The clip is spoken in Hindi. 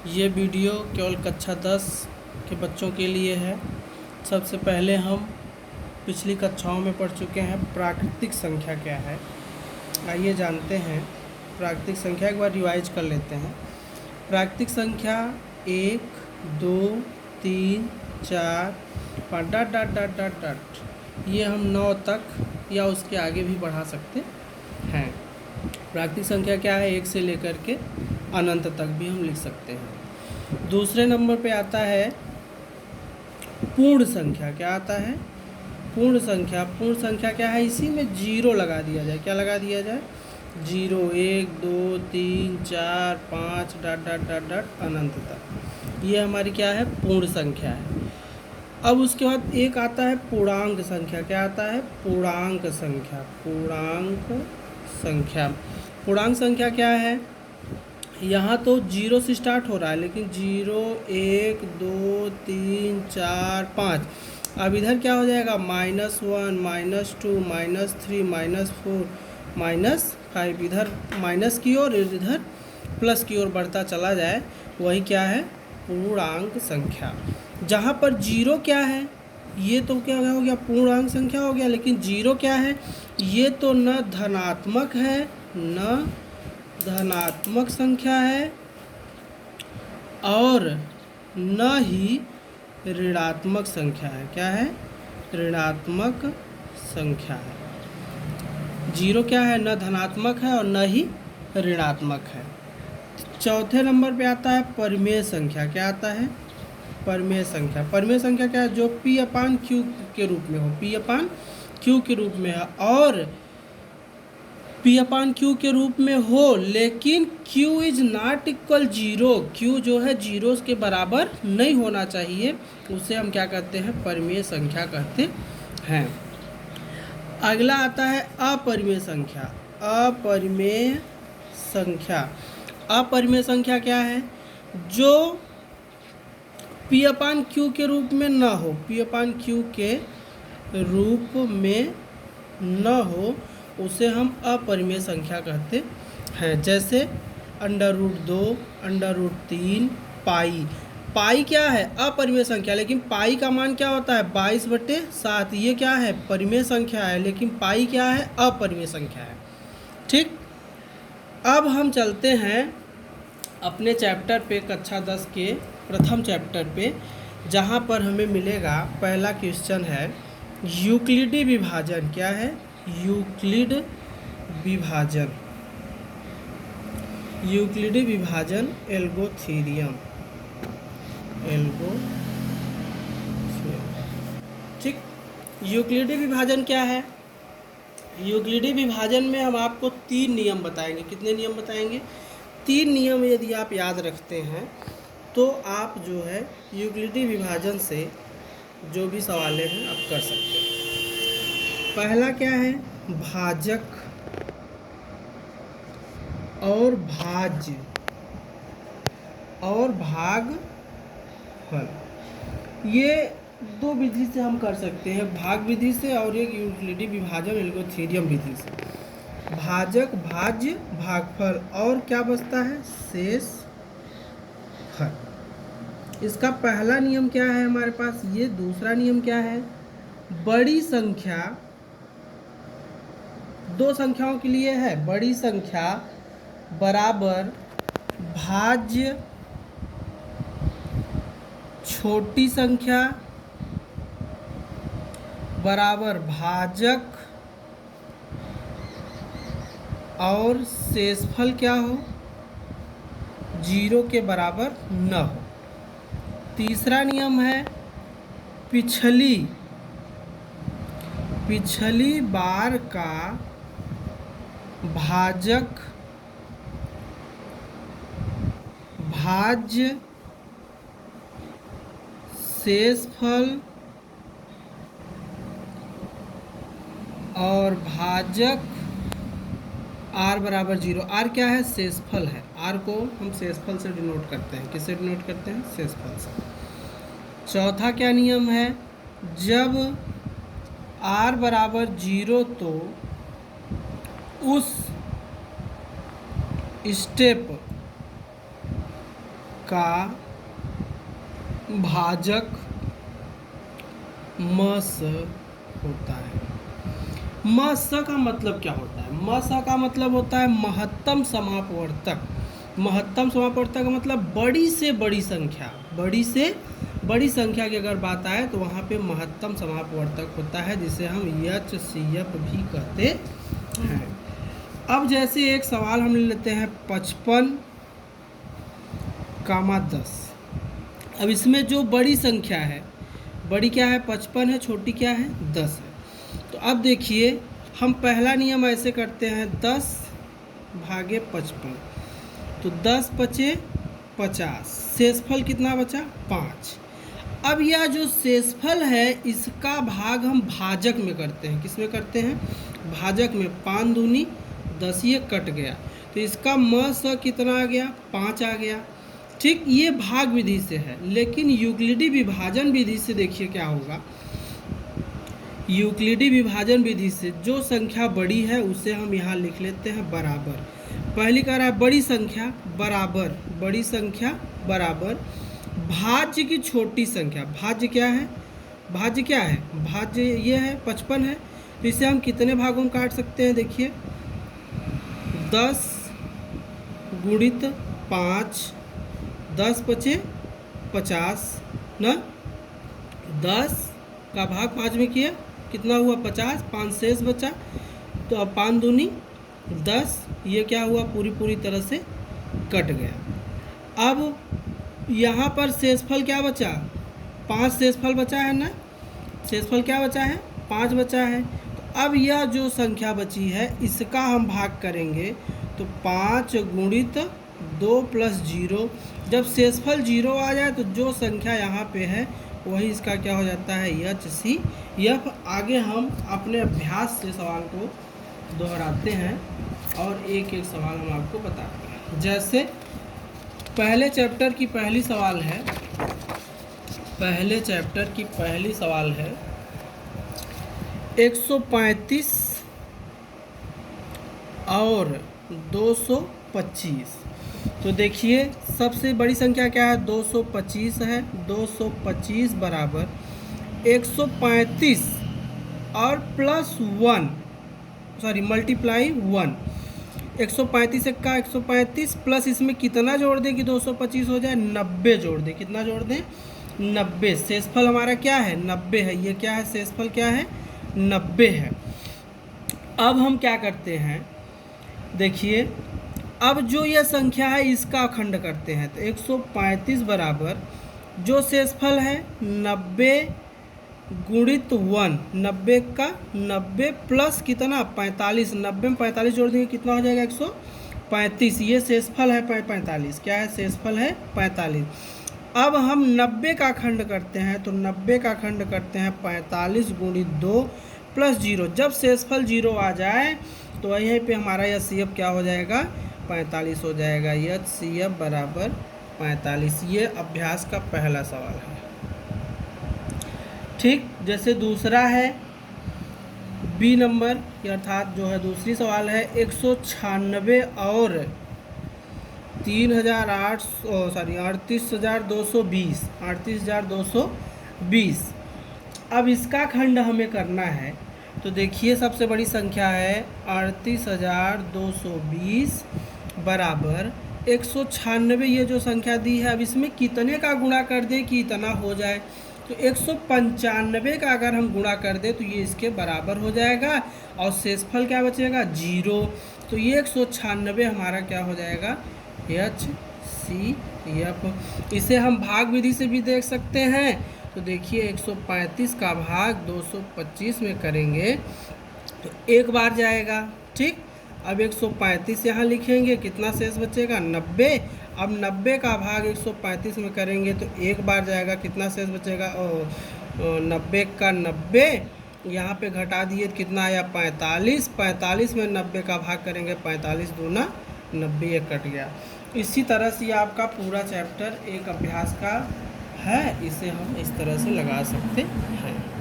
ये वीडियो केवल कक्षा 10 के बच्चों के लिए है। सबसे पहले हम पिछली कक्षाओं में पढ़ चुके हैं प्राकृतिक संख्या क्या है। आइए जानते हैं प्राकृतिक संख्या, एक बार रिवाइज कर लेते हैं। प्राकृतिक संख्या 1, 2, 3, 4, 5 dot dot dot dot dot, ये हम 9 तक या उसके आगे भी बढ़ा सकते हैं। प्राकृतिक संख्या क्या है, 1 से लेकर के अनंत तक भी हम लिख सकते हैं। दूसरे नंबर पे आता है पूर्ण संख्या। क्या आता है? पूर्ण संख्या। पूर्ण संख्या क्या है, इसी में जीरो लगा दिया जाए। क्या लगा दिया जाए? 0, 1, 2, 3, 4, 5 डॉट डॉट डॉट डॉट अनंत तक। ये हमारी क्या है, पूर्ण संख्या है। अब उसके बाद एक आता है पूर्णांक संख्या। क्या आता है? पूर्णांक संख्या। पूर्णांक संख्या। पूर्णांक संख्या क्या है, यहाँ तो 0 से स्टार्ट हो रहा है, लेकिन 0, 1, 2, 3, 4, 5। अब इधर क्या हो जाएगा, -1, -2, -3, -4, -5। इधर माइनस की ओर, इधर प्लस की ओर बढ़ता चला जाए, वही क्या है, पूर्णांक संख्या। जहाँ पर 0 क्या है, ये तो क्या हो गया, पूर्णांक संख्या हो गया। लेकिन 0 क्या है, ये तो न धनात्मक है, न धनात्मक संख्या है, और न ही ऋणात्मक संख्या है। क्या है? ऋणात्मक संख्या है। 0 क्या है, न धनात्मक है और न ही ऋणात्मक है। चौथे नंबर पे आता है परिमेय संख्या। क्या आता है? परिमेय संख्या। परिमेय संख्या क्या है, जो P/Q के रूप में हो, P/Q के रूप में है, और P/Q के रूप में हो, लेकिन Q is not equal 0। Q जो है 0 के बराबर नहीं होना चाहिए, उसे हम क्या कहते हैं, परिमेय संख्या कहते हैं। अगला आता है अपरिमेय संख्या। अपरिमेय संख्या। अपरिमेय संख्या क्या है, जो P/Q के रूप में न हो, P/Q के रूप में न हो, उसे हम अपरिमेय संख्या कहते हैं। जैसे √2, √3, पाई। पाई क्या है, अपरिमेय संख्या, लेकिन पाई का मान क्या होता है, 22/7। ये क्या है, परिमेय संख्या है, लेकिन पाई क्या है, अपरिमेय संख्या है। ठीक। अब हम चलते हैं अपने चैप्टर पे, कक्षा 10 के प्रथम चैप्टर पे, जहाँ पर हमें मिलेगा पहला क्वेश्चन है यूक्लिडी विभाजन। क्या है? यूक्लिड विभाजन। यूक्लिडी विभाजन एल्गोथेरियम। ठीक। यूक्लिडी विभाजन क्या है? यूक्लिडी विभाजन में हम आपको 3 नियम बताएंगे। कितने नियम बताएंगे? 3 नियम यदि आप याद रखते हैं तो आप जो है यूक्लिडी विभाजन से जो भी सवालें हैं आप कर सकते हैं। पहला क्या है, भाजक और भाज्य और भागफल। ये 2 विधि से हम कर सकते हैं, भाग विधि से और एक यूक्लिडी विभाजन एल्गोथेरियम विधि से। भाजक, भाज्य, भागफल, और क्या बचता है, शेषफल। इसका पहला नियम क्या है हमारे पास, ये दूसरा नियम क्या है, बड़ी संख्या 2 संख्याओं के लिए है, बड़ी संख्या बराबर भाज्य छोटी संख्या बराबर भाजक, और शेषफल क्या हो, 0 के बराबर न हो। तीसरा नियम है पिछली बार का भाजक भाज्य शेषफल और भाजक r बराबर 0। r क्या है, शेषफल है। r को हम शेषफल से डिनोट करते हैं। किससे डिनोट करते हैं? शेषफल से। चौथा क्या नियम है, जब r बराबर 0 तो उस स्टेप का भाजक म स होता है। म स का मतलब क्या होता है? म स का मतलब होता है महत्तम समापवर्तक। महत्तम समापवर्तक का मतलब बड़ी से बड़ी संख्या, बड़ी से बड़ी संख्या की अगर बात आए तो वहाँ पे महत्तम समापवर्तक होता है, जिसे हम HCF भी कहते हैं। अब जैसे एक सवाल हम लेते हैं 55,10। अब इसमें जो बड़ी संख्या है, बड़ी क्या है? 55 है, छोटी क्या है? 10 है। तो अब देखिए हम पहला नियम ऐसे करते हैं, 10 भागे 55, तो 10 पचे 50, शेषफल कितना बचा? 5। अब यह जो शेषफल है इसका भाग हम भाजक में करते हैं। किस में करते हैं? भाजक में। 5 दूनी 10, ये कट गया तो इसका म स कितना आ गया? 5 आ गया। ठीक, ये भाग विधि से है, लेकिन यूक्लिडी विभाजन विधि से देखिए क्या होगा। यूक्लिडी विभाजन विधि से जो संख्या बड़ी है उसे हम यहाँ लिख लेते हैं बराबर। पहली कह रहा है बड़ी संख्या बराबर, बड़ी संख्या बराबर भाज्य की छोटी संख्या। भाज्य क्या है? भाज्य क्या है? भाज्य ये है 55 है, तो इसे हम कितने भागों में काट सकते हैं? देखिए 10 गुणित 5, 10 पचे 50 ना, 10 का भाग 5 में किया, कितना हुआ? 50, 5 शेष बचा, तो अब 5 दूनी 10, ये क्या हुआ? पूरी तरह से कट गया। अब यहाँ पर शेषफल क्या बचा? 5 शेषफल बचा है ना, शेषफल क्या बचा है? 5 बचा है। तो अब यह जो संख्या बची है इसका हम भाग करेंगे, तो 5 गुणित 2 प्लस 0। जब शेषफल 0 आ जाए तो जो संख्या यहाँ पे है वही इसका क्या हो जाता है? HCF। आगे हम अपने अभ्यास से सवाल को दोहराते हैं और एक एक सवाल हम आपको बताते हैं। जैसे पहले चैप्टर की पहली सवाल है, पहले चैप्टर की पहली सवाल है 135 और 225। तो देखिए सबसे बड़ी संख्या क्या है? 225 है। 225 बराबर 135 और प्लस 1, सॉरी मल्टीप्लाई 1। 135 का 135 प्लस इसमें कितना जोड़ दें कि 225 हो जाए? 90 जोड़ दें। कितना जोड़ दें? 90। शेषफल हमारा क्या है? 90 है। ये क्या है? शेषफल क्या है? 90 है। अब हम क्या करते हैं, देखिए अब जो यह संख्या है इसका अखंड करते हैं। तो 135 बराबर जो शेषफल है 90 गुणित 1, 90 का 90 प्लस कितना? 45। 90 में 45 जोड़ देंगे, कितना हो जाएगा? 135। ये शेषफल है 45। क्या है? शेषफल है 45। अब हम 90 का खंड करते हैं, तो 90 का खंड करते हैं 45 गुणित 2 प्लस 0। जब शेषफल 0 आ जाए तो यहीं पे हमारा HCF क्या हो जाएगा? 45 हो जाएगा। HCF बराबर 45। ये अभ्यास का पहला सवाल है। ठीक, जैसे दूसरा है बी नंबर, अर्थात जो है दूसरी सवाल है 196 और 38,220। 38,220। अब इसका खंड हमें करना है, तो देखिए सबसे बड़ी संख्या है 38,220 बराबर 196। ये जो संख्या दी है, अब इसमें कितने का गुणा कर दें कि इतना हो जाए? तो 195 का अगर हम गुणा कर दें तो ये इसके बराबर हो जाएगा और शेषफल क्या बचेगा? 0। तो ये 196 हमारा क्या हो जाएगा? HCF। इसे हम भाग विधि से भी देख सकते हैं। तो देखिए 135 का भाग 225 में करेंगे तो एक बार जाएगा। ठीक, अब 135 यहाँ लिखेंगे, कितना शेष बचेगा? 90। अब 90 का भाग 135 में करेंगे तो एक बार जाएगा, कितना शेष बचेगा? 90 का 90 यहाँ पे घटा दिए, कितना आया? 45। 45 में 90 का भाग करेंगे, 45 दूना 90, ये कट गया। इसी तरह से आपका पूरा चैप्टर एक अभ्यास का है, इसे हम इस तरह से लगा सकते हैं।